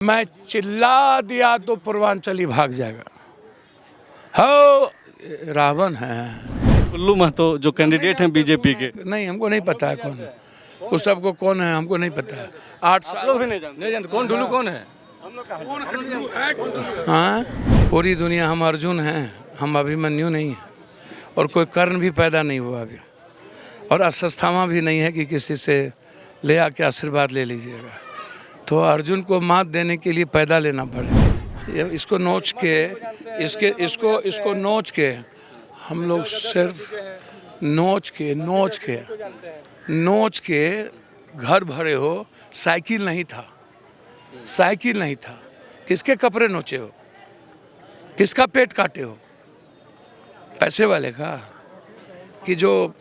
मैं चिल्ला दिया तो पूर्वांचली भाग जाएगा। हो रावण है। कुल्लू महतो जो कैंडिडेट हैं बीजेपी के, नहीं, हमको नहीं पता है कौन है, उस सबको कौन है हमको नहीं पता है। 8 साल लोग भी नहीं जानते कौन ढुल्लू कौन है। हाँ, पूरी दुनिया हम अर्जुन हैं, हम अभिमन्यु नहीं हैं, और कोई कर्ण भी पैदा नहीं हुआ अभी, और अश्वत्थामा भी नहीं है कि किसी से ले आके आशीर्वाद ले लीजिएगा। तो अर्जुन को मात देने के लिए पैदा लेना पड़े। इसको नोच के इसको नोच के हम लोग सिर्फ नोच के घर भरे हो। साइकिल नहीं था। किसके कपड़े नोचे हो, किसका पेट काटे हो? पैसे वाले का, कि जो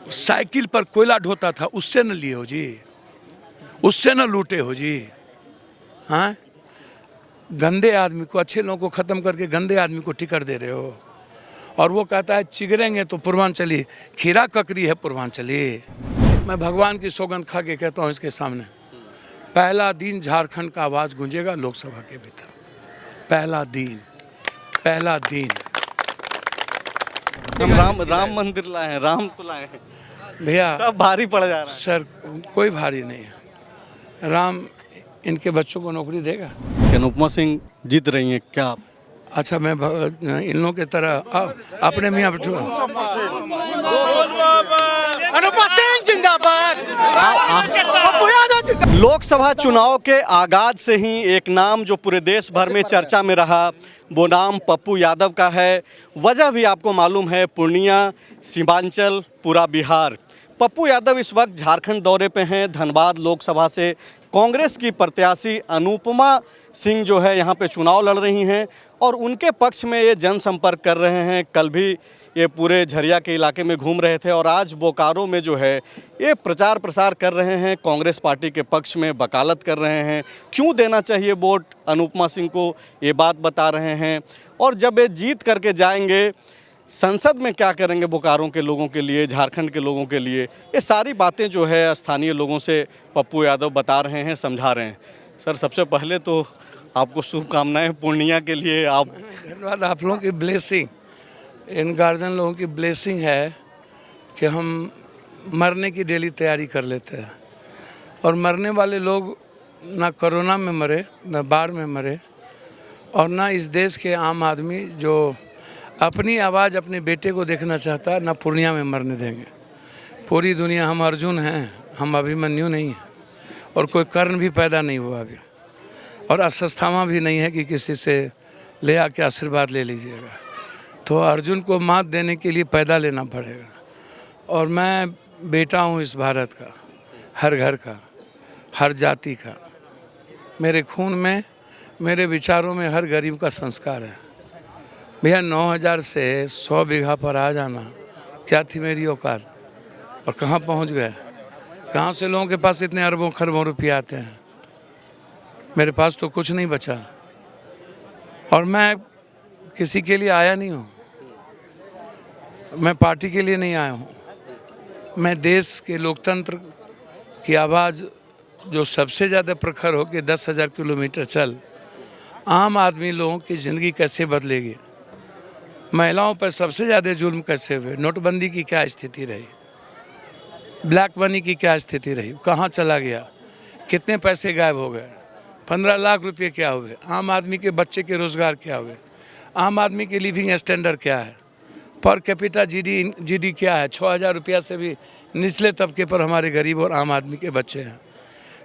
साइकिल पर कोयला ढोता था उससे न लिए हो जी, उससे न लूटे हो जी। हाँ, गंदे आदमी को, अच्छे लोगों को ख़त्म करके गंदे आदमी को टिकट दे रहे हो। और वो कहता है चिगरेंगे तो पूर्वांचली, खीरा ककड़ी है पूर्वांचली। मैं भगवान की सौगंध खा के कहता हूँ इसके सामने, पहला दिन झारखंड का आवाज़ गूंजेगा लोकसभा के भीतर। पहला दिन हम राम मंदिर लाए हैं, राम को लाए हैं भैया। सब भारी पड़ जा रहा है सर, कोई भारी नहीं है। राम इनके बच्चों को नौकरी देगा। अनुपमा सिंह जीत रही हैं क्या आप? अच्छा, मैं इन लोगों की तरह अपने मियाँ लोकसभा चुनाव के आगाज से ही एक नाम जो पूरे देश भर में चर्चा में रहा, वो नाम पप्पू यादव का है। वजह भी आपको मालूम है, पूर्णिया, सीमांचल, पूरा बिहार। पप्पू यादव इस वक्त झारखंड दौरे पे हैं। धनबाद लोकसभा से कांग्रेस की प्रत्याशी अनुपमा सिंह जो है यहाँ पे चुनाव लड़ रही हैं और उनके पक्ष में ये जनसंपर्क कर रहे हैं। कल भी ये पूरे झरिया के इलाके में घूम रहे थे और आज बोकारो में जो है ये प्रचार प्रसार कर रहे हैं, कांग्रेस पार्टी के पक्ष में वकालत कर रहे हैं। क्यों देना चाहिए वोट अनुपमा सिंह को, ये बात बता रहे हैं। और जब ये जीत करके जाएंगे संसद में क्या करेंगे बोकारो के लोगों के लिए, झारखंड के लोगों के लिए, ये सारी बातें जो है स्थानीय लोगों से पप्पू यादव बता रहे हैं, समझा रहे हैं। सर, सबसे पहले तो आपको शुभकामनाएं पूर्णिया के लिए। आप धन्यवाद। आप लोगों की ब्लेसिंग, इन गार्जियन लोगों की ब्लेसिंग है कि हम मरने की डेली तैयारी कर लेते हैं। और मरने वाले लोग ना कोरोना में मरे, ना बाढ़ में मरे, और ना इस देश के आम आदमी जो अपनी आवाज़ अपने बेटे को देखना चाहता है, ना पूर्णिया में मरने देंगे। पूरी दुनिया हम अर्जुन हैं, हम अभिमन्यु नहीं हैं, और कोई कर्ण भी पैदा नहीं हुआ अभी, और अश्वत्थामा भी नहीं है कि किसी से ले आके आशीर्वाद ले लीजिएगा। तो अर्जुन को मात देने के लिए पैदा लेना पड़ेगा। और मैं बेटा हूँ इस भारत का, हर घर का, हर जाति का। मेरे खून में, मेरे विचारों में हर गरीब का संस्कार है। भैया, 9000 से 100 बीघा पर आ जाना क्या थी मेरी औकात, और कहाँ पहुँच गए। कहाँ से लोगों के पास इतने अरबों खरबों रुपये आते हैं। मेरे पास तो कुछ नहीं बचा। और मैं किसी के लिए आया नहीं हूँ, मैं पार्टी के लिए नहीं आया हूँ। मैं देश के लोकतंत्र की आवाज़ जो सबसे ज़्यादा प्रखर हो कि 10,000 किलोमीटर चल, आम आदमी लोगों की ज़िंदगी कैसे बदलेगी, महिलाओं पर सबसे ज़्यादा जुल्म कैसे हुए, नोटबंदी की क्या स्थिति रही, ब्लैक मनी की क्या स्थिति रही, कहाँ चला गया, कितने पैसे गायब हो गए, 15 लाख रुपए क्या हुए, आम आदमी के बच्चे के रोज़गार क्या हुए, आम आदमी के लिविंग स्टैंडर्ड क्या है, पर कैपिटा जीडी क्या है। 6,000 रुपया से भी निचले तबके पर हमारे गरीब और आम आदमी के बच्चे हैं।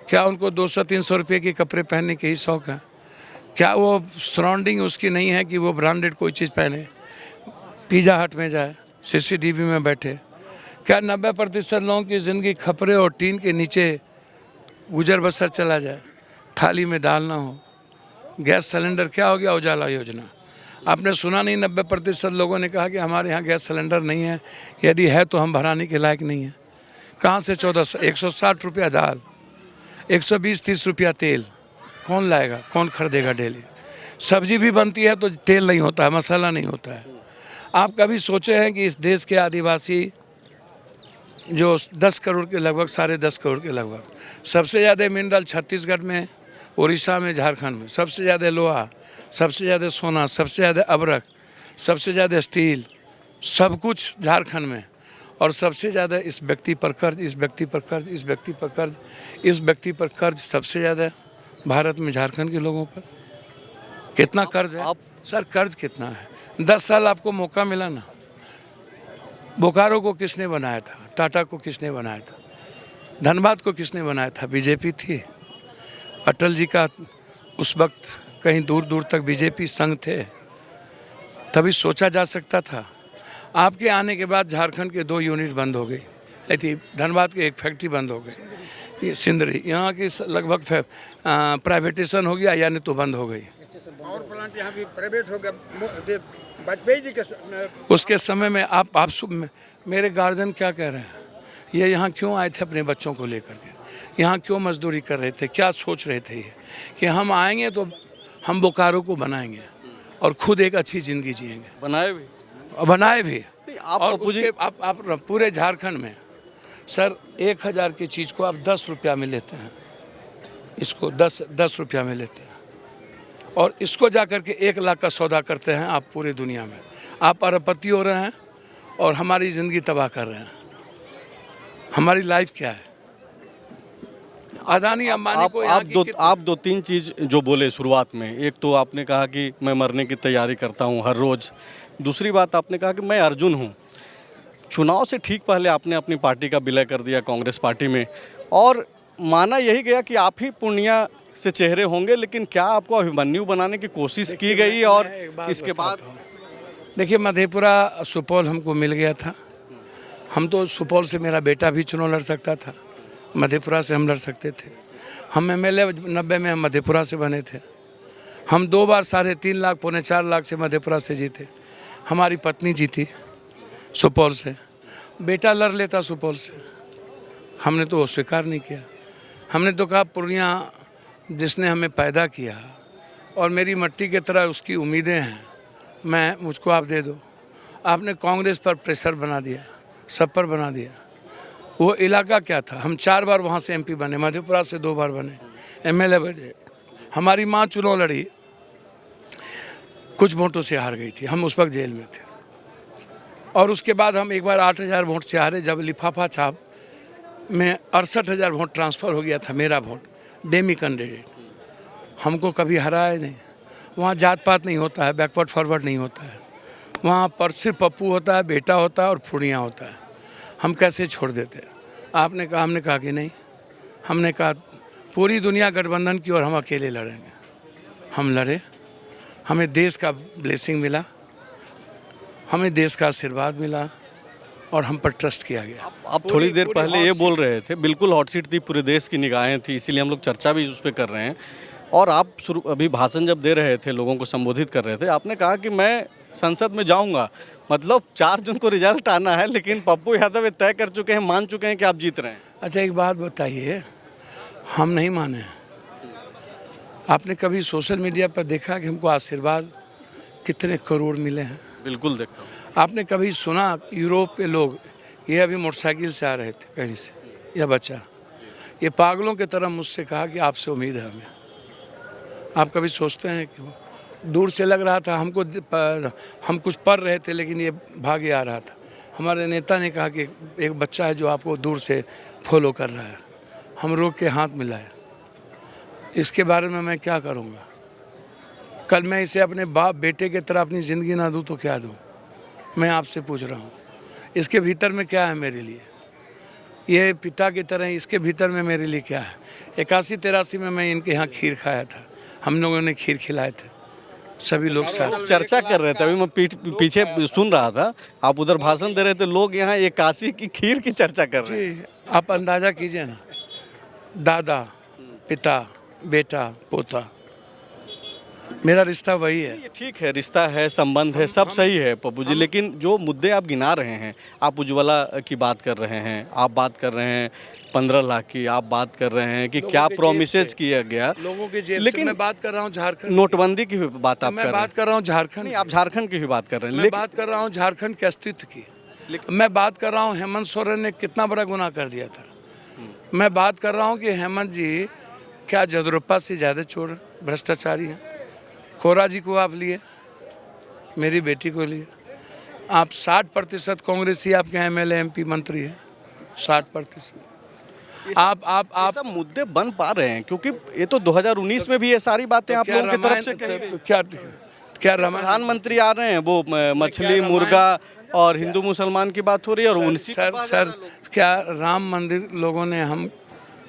क्या उनको 200-300 रुपये के कपड़े पहनने के ही शौक़ है? क्या वो सराउंडिंग उसकी नहीं है कि वो ब्रांडेड कोई चीज़ पहने, पिज़्ज़ा हट में जाए, CCTV में बैठे? क्या 90% लोगों की ज़िंदगी खपरे और टीन के नीचे गुजर बसर चला जाए, थाली में दाल ना हो? गैस सिलेंडर क्या हो गया उजाला योजना? आपने सुना नहीं, 90% लोगों ने कहा कि हमारे यहाँ गैस सिलेंडर नहीं है, यदि है तो हम भराने के लायक नहीं है। कहाँ से 160 रुपया दाल, 120-30 रुपया तेल, कौन लाएगा, कौन खरीदेगा डेली? सब्जी भी बनती है तो तेल नहीं होता है, मसाला नहीं होता है। आप कभी सोचे हैं कि इस देश के आदिवासी जो 10 करोड़ के लगभग, 10.5 करोड़ के लगभग, सबसे ज़्यादा मिनरल छत्तीसगढ़ में उड़ीसा में, झारखंड में सबसे ज़्यादा लोहा, सबसे ज़्यादा सोना, सबसे ज़्यादा अबरक, सबसे ज़्यादा स्टील, सब कुछ झारखंड में। और सबसे ज़्यादा इस व्यक्ति पर कर्ज, इस व्यक्ति पर कर्ज, इस व्यक्ति पर कर्ज, इस व्यक्ति पर कर्ज सबसे ज़्यादा भारत में झारखंड के लोगों पर। कितना कर्ज है सर? कर्ज कितना है? 10 साल आपको मौका मिला ना। बोकारो को किसने बनाया था? टाटा को किसने बनाया था? धनबाद को किसने बनाया था? बीजेपी थी। अटल जी का उस वक्त कहीं दूर दूर तक बीजेपी संग थे, तभी सोचा जा सकता था। आपके आने के बाद झारखंड के 2 यूनिट बंद हो गई थी, धनबाद की 1 फैक्ट्री बंद हो गई, ये सिंदरी, यहाँ की लगभग प्राइवेटेशन हो गया, यानी तो बंद हो गई। और प्लांट यहाँ भी प्राइवेट हो गया वाजपेयी जी के उसके समय में मेरे गार्जियन क्या कह रहे हैं, ये यहाँ क्यों आए थे अपने बच्चों को लेकर के, यहाँ क्यों मजदूरी कर रहे थे, क्या सोच रहे थे ये कि हम आएंगे तो हम बोकारो को बनाएंगे और खुद एक अच्छी ज़िंदगी जिएंगे। बनाए भी। और उसके आप पूरे झारखंड में सर 1000 की चीज़ को आप 10 रुपया में लेते हैं, इसको 10 रुपया में लेते हैं, और इसको जा कर के 1 लाख का सौदा करते हैं आप पूरी दुनिया में। आप अरबपति हो रहे हैं और हमारी ज़िंदगी तबाह कर रहे हैं। हमारी लाइफ क्या है? अदानी अंबानी को आप 2-3 चीज़ जो बोले शुरुआत में, एक तो आपने कहा कि मैं मरने की तैयारी करता हूं हर रोज़, दूसरी बात आपने कहा कि मैं अर्जुन हूं। चुनाव से ठीक पहले आपने अपनी पार्टी का विलय कर दिया कांग्रेस पार्टी में, और माना यही गया कि आप ही पूर्णिया से चेहरे होंगे, लेकिन क्या आपको अभिमन्यु बनाने की कोशिश की गई? और इसके बाद देखिए, मधेपुरा सुपौल हमको मिल गया था। हम तो सुपौल से, मेरा बेटा भी चुनाव लड़ सकता था, मधेपुरा से हम लड़ सकते थे। हम MLA 90 में हम मधेपुरा से बने थे। हम 2 बार 3.5 लाख, 4.25 लाख से मधेपुरा से जीते। हमारी पत्नी जीती सुपौल से, बेटा लड़ लेता सुपौल से, हमने तो वो स्वीकार नहीं किया। हमने तो कहा पूर्णिया जिसने हमें पैदा किया और मेरी मट्टी की तरह उसकी उम्मीदें हैं, मुझको आप दे दो। आपने कांग्रेस पर प्रेशर बना दिया, सब पर बना दिया। वो इलाका क्या था? हम 4 बार वहाँ से MP बने, मधेपुरा से 2 बार बने, MLA बने। हमारी माँ चुनाव लड़ी, कुछ वोटों से हार गई थी, हम उस वक्त जेल में थे। और उसके बाद हम एक बार 8000 वोट से हारे, जब लिफाफा छाप में 68,000 वोट ट्रांसफ़र हो गया था, मेरा वोट डेमी कैंडिडेट। हमको कभी हराया नहीं। वहाँ जात पात नहीं होता है, बैकवर्ड फॉरवर्ड नहीं होता है, वहाँ पर सिर्फ पप्पू होता है, बेटा होता है और पूर्णिया होता है। हम कैसे छोड़ देते? आपने कहा, हमने कहा कि नहीं। हमने कहा पूरी दुनिया गठबंधन की और हम अकेले लड़ेंगे। हम लड़े, हमें देश का ब्लेसिंग मिला, हमें देश का आशीर्वाद मिला और हम पर ट्रस्ट किया गया। आप थोड़ी देर पहले ये बोल रहे थे, बिल्कुल हॉट सीट थी, पूरे देश की निगाहें थी, इसीलिए हम लोग चर्चा भी उस पर कर रहे हैं। और आप अभी भाषण जब दे रहे थे, लोगों को संबोधित कर रहे थे, आपने कहा कि मैं संसद में जाऊंगा, मतलब 4 जून को रिजल्ट आना है, लेकिन पप्पू यादव ये तय कर चुके हैं, मान चुके हैं कि आप जीत रहे हैं। अच्छा, एक बात बताइए, हम नहीं माने। आपने कभी सोशल मीडिया पर देखा कि हमको आशीर्वाद कितने करोड़ मिले हैं? बिल्कुल देखता हूँ। आपने कभी सुना यूरोप के लोग, ये अभी मोटरसाइकिल से आ रहे थे कहीं से, यह बच्चा, ये पागलों की तरह मुझसे कहा कि आपसे उम्मीद है हमें। आप कभी सोचते हैं कि दूर से लग रहा था हमको, हम कुछ पढ़ रहे थे लेकिन ये भागे आ रहा था। हमारे नेता ने कहा कि एक बच्चा है जो आपको दूर से फॉलो कर रहा है। हम रोक के हाथ मिलाए। इसके बारे में मैं क्या करूँगा? कल मैं इसे अपने बाप बेटे की तरह अपनी ज़िंदगी ना दूँ तो क्या दूँ? मैं आपसे पूछ रहा हूँ, इसके भीतर में क्या है मेरे लिए? ये पिता की तरह, इसके भीतर में मेरे लिए क्या है? 81-83 में मैं इनके यहाँ खीर खाया था, हम लोगों ने खीर खिलाए थे, सभी लोग साथ चर्चा कर रहे थे। अभी मैं पीछे सुन रहा था, आप उधर भाषण दे रहे थे, लोग यहाँ 81 की खीर की चर्चा कर रहे हैं। आप अंदाज़ा कीजिए ना, दादा, पिता, बेटा, पोता, मेरा रिश्ता वही है। ये ठीक है, रिश्ता है, संबंध है, सब सही है पप्पू जी, लेकिन जो मुद्दे आप गिना रहे हैं, आप उज्ज्वला की बात कर रहे हैं, आप बात कर रहे हैं 15 लाख की, आप बात कर रहे हैं कि क्या प्रोमिसेस किया गया लोगों के जेब से। लेकिन मैं बात कर रहा हूँ झारखंड, नोटबंदी की भी बात आप कर रहे हैं। मैं बात कर रहा हूँ झारखंड, नहीं, आप झारखंड की भी बात कर रहे हैं। मैं बात कर रहा हूँ झारखंड के अस्तित्व की। मैं बात कर रहा हूँ हेमंत सोरेन ने कितना बड़ा गुनाह कर दिया था। मैं बात कर रहा हूँ कि हेमंत जी क्या जदरोपा से ज़्यादा चोर भ्रष्टाचारी हैं? खोरा जी को आप लिए, मेरी बेटी को लिए। आप 60% कांग्रेसी आपके एमएलए एमपी मंत्री हैं, 60%। आप सब मुद्दे बन पा रहे हैं क्योंकि ये तो 2019 में भी ये सारी बातें आप लोगों की तरफ से कही गई। क्या रामायण प्रधानमंत्री आ रहे हैं, वो मछली मुर्गा और हिंदू मुसलमान की बात हो रही है और उनसे सर क्या राम मंदिर लोगों ने हम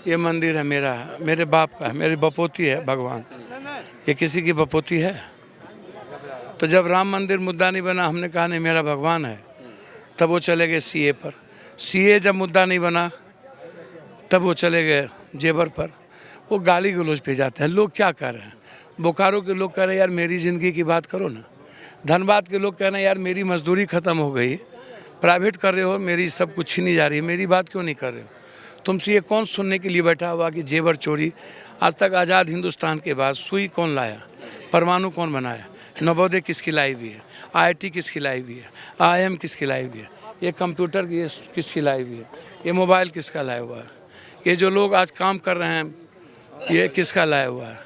ये मंदिर है मेरा है, मेरे बाप का है, मेरी बपोती है भगवान, ये किसी की बपोती है? तो जब राम मंदिर मुद्दा नहीं बना, हमने कहा नहीं मेरा भगवान है, तब वो चले गए सीए पर। सीए जब मुद्दा नहीं बना तब वो चले गए जेबर पर। वो गाली गलौज पे जाते हैं। लोग क्या कर रहे हैं? बोकारो के लोग कह रहे हैं यार मेरी ज़िंदगी की बात करो ना। धनबाद के लोग कह रहे हैं यार मेरी मजदूरी ख़त्म हो गई, प्राइवेट कर रहे हो, मेरी सब कुछ छीनी जा रही है, मेरी बात क्यों नहीं कर रहे हो? तुमसे ये कौन सुनने के लिए बैठा हुआ कि जेवर चोरी? आज तक आज़ाद हिंदुस्तान के बाद सुई कौन लाया, परमाणु कौन बनाया, नवोदय किसकी लाई हुई है, IIT किसकी लाई हुई है, IIM किसकी लाई हुई है, ये कंप्यूटर ये किसकी लाई हुई है, ये मोबाइल किसका लाया हुआ है, ये जो लोग आज काम कर रहे हैं ये किसका लाया हुआ है?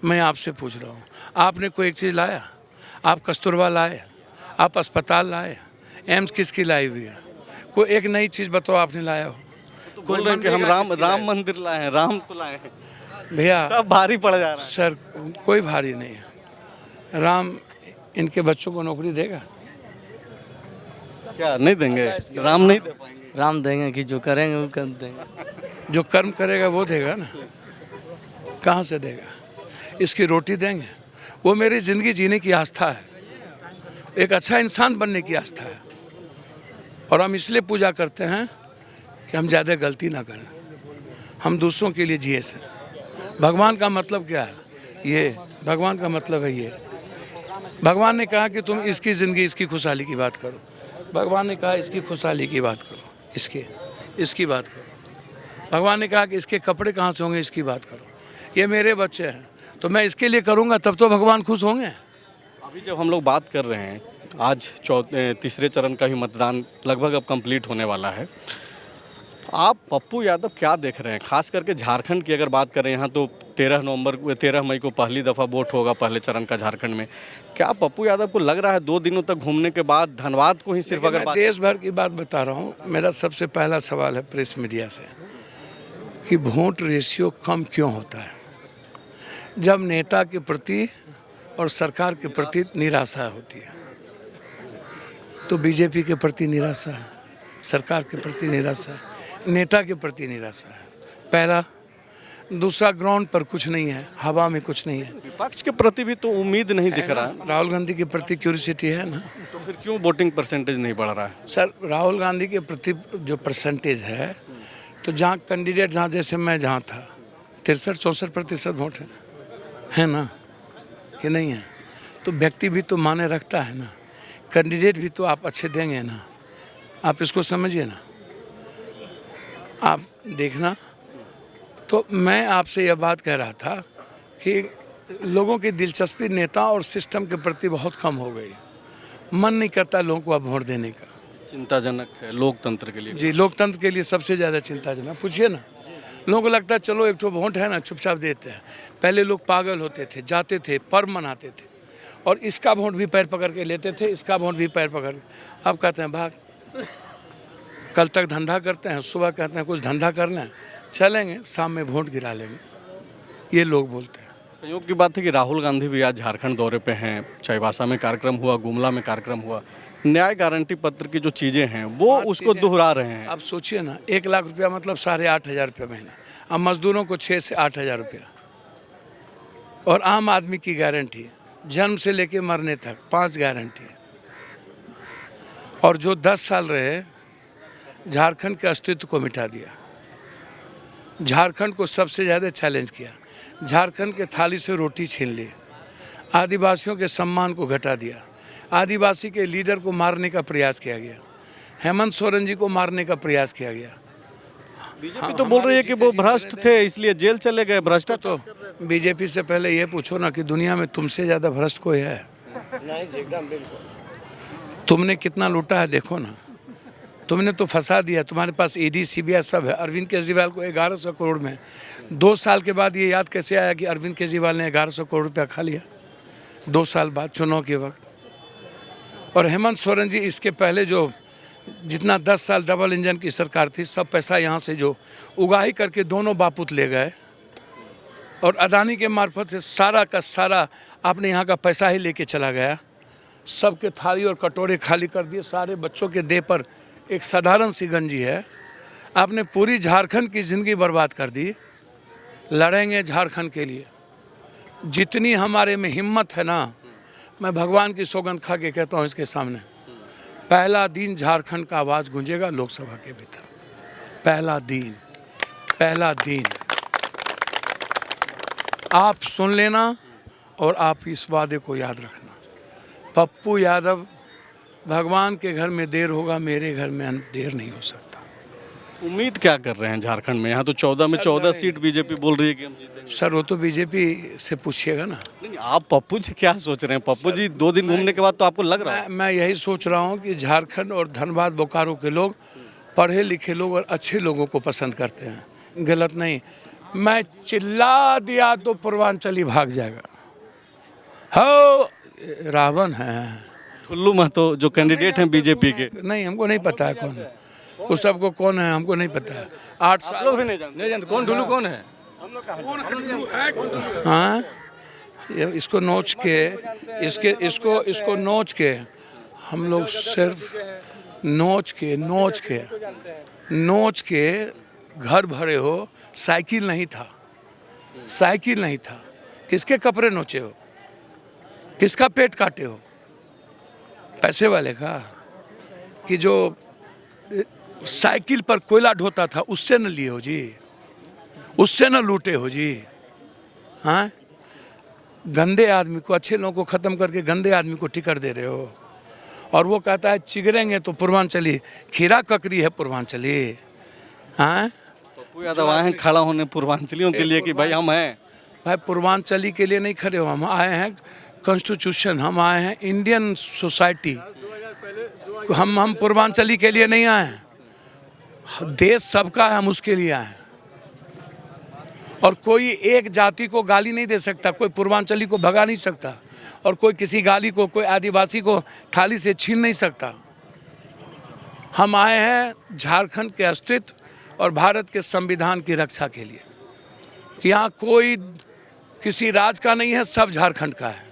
मैं आपसे पूछ रहा हूँ, आपने कोई एक चीज़ लाया? आप कस्तूरबा लाए, आप अस्पताल लाए, एम्स किसकी लाई हुई है? कोई एक नई चीज़ बताओ आपने लाया हो? बोल रहे हैं कि हम राम मंदिर लाए हैं, राम को लाए हैं। भैया सब भारी पड़ जा रहा है। सर कोई भारी नहीं है। राम इनके बच्चों को नौकरी देगा? क्या नहीं देंगे? राम नहीं दे पाएंगे? राम देंगे कि जो करेंगे वो कर देंगे। जो कर्म करेगा वो देगा ना, कहाँ से देगा? इसकी रोटी देंगे? वो मेरी ज़िंदगी जीने की आस्था है, एक अच्छा इंसान बनने की आस्था है, और हम इसलिए पूजा करते हैं कि हम ज़्यादा गलती ना करें, हम दूसरों के लिए जिए से। भगवान का मतलब क्या है? ये भगवान का मतलब है ये। भगवान ने कहा कि तुम इसकी ज़िंदगी इसकी खुशहाली की बात करो। भगवान ने कहा इसकी खुशहाली की बात करो, इसकी बात करो। भगवान ने कहा कि इसके कपड़े कहाँ से होंगे, इसकी बात करो। ये मेरे बच्चे हैं तो मैं इसके लिए करूँगा, तब तो भगवान खुश होंगे। अभी जब हम लोग बात कर रहे हैं, आज तीसरे चरण का ही मतदान लगभग अब कंप्लीट होने वाला है, आप पप्पू यादव क्या देख रहे हैं? खास करके झारखंड की अगर बात करें, यहाँ तो 13 मई को पहली दफ़ा वोट होगा पहले चरण का झारखंड में। क्या पप्पू यादव को लग रहा है 2 दिनों तक घूमने के बाद धनबाद को ही सिर्फ अगर मैं देश भर की बात बता रहा हूँ, मेरा सबसे पहला सवाल है प्रेस मीडिया से कि वोट रेशियो कम क्यों होता है? जब नेता के प्रति और सरकार के प्रति निराशा होती है, तो बीजेपी के प्रति निराशा है, सरकार के प्रति निराशा है, नेता के प्रति निराशा है। पहला। दूसरा, ग्राउंड पर कुछ नहीं है, हवा में कुछ नहीं है। विपक्ष के प्रति भी तो उम्मीद नहीं दिख रहा है। राहुल गांधी के प्रति क्यूरियोसिटी है ना, तो फिर क्यों वोटिंग परसेंटेज नहीं बढ़ रहा है? सर राहुल गांधी के प्रति जो परसेंटेज है, तो जहाँ कैंडिडेट जहाँ जैसे मैं जहाँ था 63-64% वोट है ना, कि नहीं है? तो व्यक्ति भी तो माने रखता है ना, कैंडिडेट भी तो आप अच्छे देंगे ना, आप इसको समझिए ना, आप देखना। तो मैं आपसे यह बात कह रहा था कि लोगों की दिलचस्पी नेता और सिस्टम के प्रति बहुत कम हो गई, मन नहीं करता लोगों को अब वोट देने का। चिंताजनक है लोकतंत्र के लिए। जी, लोकतंत्र के लिए सबसे ज़्यादा चिंताजनक। पूछिए ना, लोगों को लगता है चलो एक तो वोट है ना, चुपचाप देते हैं। पहले लोग पागल होते थे, जाते थे, पर्व मनाते थे, और इसका वोट भी पैर पकड़ के लेते थे, इसका वोट भी पैर पकड़ के। अब कहते हैं भाग, कल तक धंधा करते हैं, सुबह कहते हैं कुछ धंधा करना है, चलेंगे, शाम में वोट गिरा लेंगे, ये लोग बोलते हैं। संयोग की बात है कि राहुल गांधी भी आज झारखंड दौरे पे हैं। चाईबासा में कार्यक्रम हुआ, गुमला में कार्यक्रम हुआ। न्याय गारंटी पत्र की जो चीज़ें हैं वो उसको दोहरा रहे हैं। अब सोचिए ना, 1 लाख रुपया मतलब 8,500 रुपये महीना, अब मजदूरों को 6 से 8,000 रुपया, और आम आदमी की गारंटी जन्म से लेके मरने तक 5 गारंटी है। और जो 10 साल रहे, झारखंड के अस्तित्व को मिटा दिया, झारखंड को सबसे ज़्यादा चैलेंज किया, झारखंड के थाली से रोटी छीन ली, आदिवासियों के सम्मान को घटा दिया, आदिवासी के लीडर को मारने का प्रयास किया गया, हेमंत सोरेन जी को मारने का प्रयास किया गया। बीजेपी तो बोल रही है कि वो भ्रष्ट थे इसलिए जेल चले गए। भ्रष्टाचार तो बीजेपी से पहले ये पूछो ना कि दुनिया में तुमसे ज़्यादा भ्रष्ट कोई है? तुमने कितना लूटा है देखो ना। तुमने तो फंसा दिया, तुम्हारे पास ईडी सीबीआई सब है। अरविंद केजरीवाल को 1100 करोड़ में 2 साल के बाद ये याद कैसे आया कि अरविंद केजरीवाल ने 1100 करोड़ रुपया खा लिया 2 साल बाद चुनाव के वक्त। और हेमंत सोरेन जी इसके पहले जो जितना 10 साल डबल इंजन की सरकार थी, सब पैसा यहाँ से जो उगाही करके दोनों बापूत ले गए और अदानी के मार्फत से सारा का सारा आपने यहाँ का पैसा ही लेके चला गया। सबके थाली और कटोरे खाली कर दिए, सारे बच्चों के देह पर एक साधारण सी गंजी है। आपने पूरी झारखंड की ज़िंदगी बर्बाद कर दी। लड़ेंगे झारखंड के लिए, जितनी हमारे में हिम्मत है ना, मैं भगवान की सौगंध खा के कहता हूँ इसके सामने, पहला दिन झारखंड का आवाज़ गूंजेगा लोकसभा के भीतर। पहला दिन आप सुन लेना और आप इस वादे को याद रखना। पप्पू यादव, भगवान के घर में देर होगा, मेरे घर में देर नहीं हो सकता। उम्मीद क्या कर रहे हैं झारखंड में? यहाँ तो 14 में 14 सीट बीजेपी बोल रही है कि हम जीतेंगे। सर वो तो बीजेपी से पूछिएगा ना। नहीं, आप पप्पू जी क्या सोच रहे हैं? पप्पू जी 2 दिन घूमने के बाद तो आपको लग रहा है? मैं यही सोच रहा हूँ कि झारखंड और धनबाद बोकारो के लोग पढ़े लिखे लोग और अच्छे लोगों को पसंद करते हैं, गलत नहीं। मैं चिल्ला दिया तो पूर्वांचली भाग जाएगा। हो रावण है ठुल्लू महतो जो कैंडिडेट हैं बीजेपी के। नहीं, हमको नहीं पता है कौन है, उस सबको कौन है हमको नहीं पता है। 8 साल लोग भी नहीं जानते कौन ठुल्लू कौन है। हाँ, इसको नोच के इसको नोच के हम लोग सिर्फ नोच के घर भरे हो। साइकिल नहीं था। किसके कपड़े नोचे हो? किसका पेट काटे हो? पैसे वाले का? कि जो साइकिल पर कोयला ढोता था उससे न लिए हो जी, उससे न लूटे हो जी। हाँ, गंदे आदमी को, अच्छे लोगों को ख़त्म करके गंदे आदमी को टिकट दे रहे हो। और वो कहता है चिगरेंगे तो पूर्वांचली, खीरा ककड़ी है पूर्वांचली। हाँ, पप्पू यादव आए हैं खड़ा होने पूर्वांचलियों के लिए कि भाई हम हैं। भाई पूर्वांचली के लिए नहीं खड़े हो, हम आए हैं कॉन्स्टिट्यूशन, हम आए हैं इंडियन सोसाइटी। हम पूर्वांचली के लिए नहीं आए हैं, देश सबका है, हम उसके लिए आए हैं। और कोई एक जाति को गाली नहीं दे सकता, कोई पूर्वांचली को भगा नहीं सकता, और कोई किसी गाली को, कोई आदिवासी को थाली से छीन नहीं सकता। हम आए हैं झारखंड के अस्तित्व और भारत के संविधान की रक्षा के लिए, कि यहाँ कोई किसी राज्य का नहीं है, सब झारखंड का है,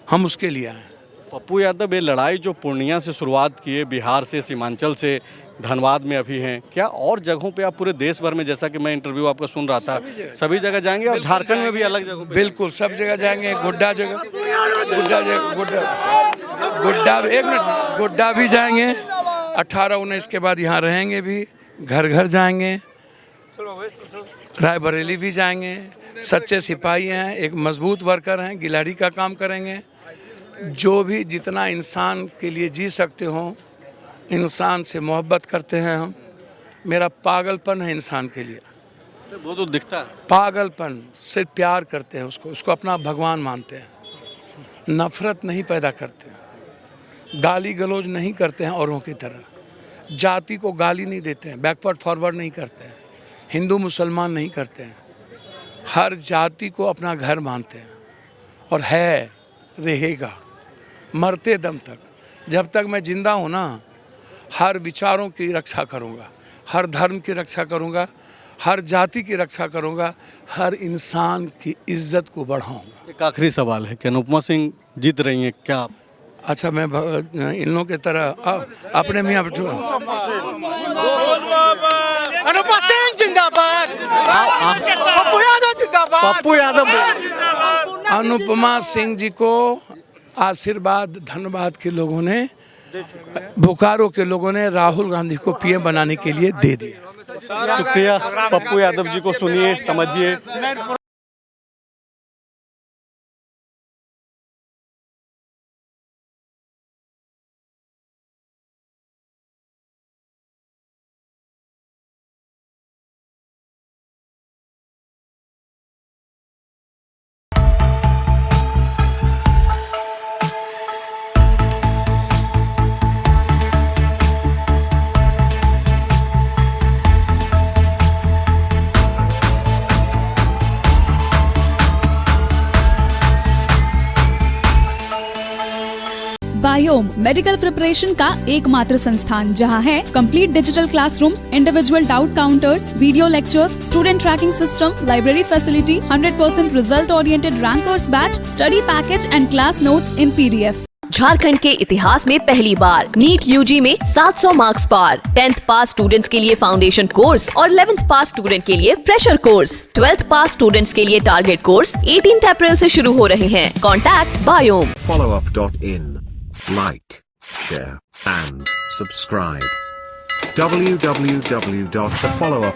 हम उसके लिए आए हैं। पप्पू यादव ये लड़ाई जो पूर्णिया से शुरुआत किए, बिहार से, सीमांचल से, धनबाद में अभी हैं, क्या और जगहों पे आप पूरे देश भर में, जैसा कि मैं इंटरव्यू आपका सुन रहा था, सभी जगह जाएंगे और झारखंड में भी अलग जगहों पे? बिल्कुल सब जगह जाएंगे। गुड्डा भी जाएंगे। 18-19 के बाद यहाँ रहेंगे भी, घर घर जाएंगे। रायबरेली भी जाएंगे। सच्चे सिपाही हैं, एक मजबूत वर्कर हैं, गिलाड़ी का काम करेंगे। जो भी जितना इंसान के लिए जी सकते हो, इंसान से मोहब्बत करते हैं हम। मेरा पागलपन है इंसान के लिए, वो तो दिखता है। पागलपन से प्यार करते हैं उसको अपना भगवान मानते हैं। नफरत नहीं पैदा करते हैं, गाली गलौज नहीं करते हैं औरों की तरह, जाति को गाली नहीं देते हैं, बैकवर्ड फॉरवर्ड नहीं करते हैं, हिंदू मुसलमान नहीं करते हैं। हर जाति को अपना घर मानते हैं और है, रहेगा मरते दम तक। जब तक मैं जिंदा हूँ ना, हर विचारों की रक्षा करूँगा, हर धर्म की रक्षा करूँगा, हर जाति की रक्षा करूँगा, हर इंसान की इज्जत को बढ़ाऊँगा। एक आखिरी सवाल है कि अनुपमा सिंह जीत रही हैं क्या? अच्छा, मैं इन लोगों की तरह अपने मियाँ अनुपमा सिंह जिंदाबाद, पप्पू यादव जिंदाबाद, पप्पू यादव। अनुपमा सिंह जी को आशीर्वाद धनबाद के लोगों ने, बोकारो के लोगों ने राहुल गांधी को पीएम बनाने के लिए दे दिया। शुक्रिया पप्पू यादव जी को, सुनिए, समझिए। बायोम मेडिकल प्रिपरेशन का एकमात्र संस्थान जहां है complete digital classrooms, individual doubt counters, video lectures, student tracking system, library facility, 100% result oriented rankers batch, study package and class notes in PDF। Jharkhand के इतिहास में पहली बार नीट यूजी में 700 मार्क्स पार। 10th पास स्टूडेंट्स के लिए फाउंडेशन कोर्स और 11th पास student के लिए फ्रेशर कोर्स। 12th पास स्टूडेंट्स के लिए टारगेट कोर्स 18 अप्रैल से शुरू हो रहे हैं। Contact biome. Followup.in. Like, share and subscribe. www.thefollowup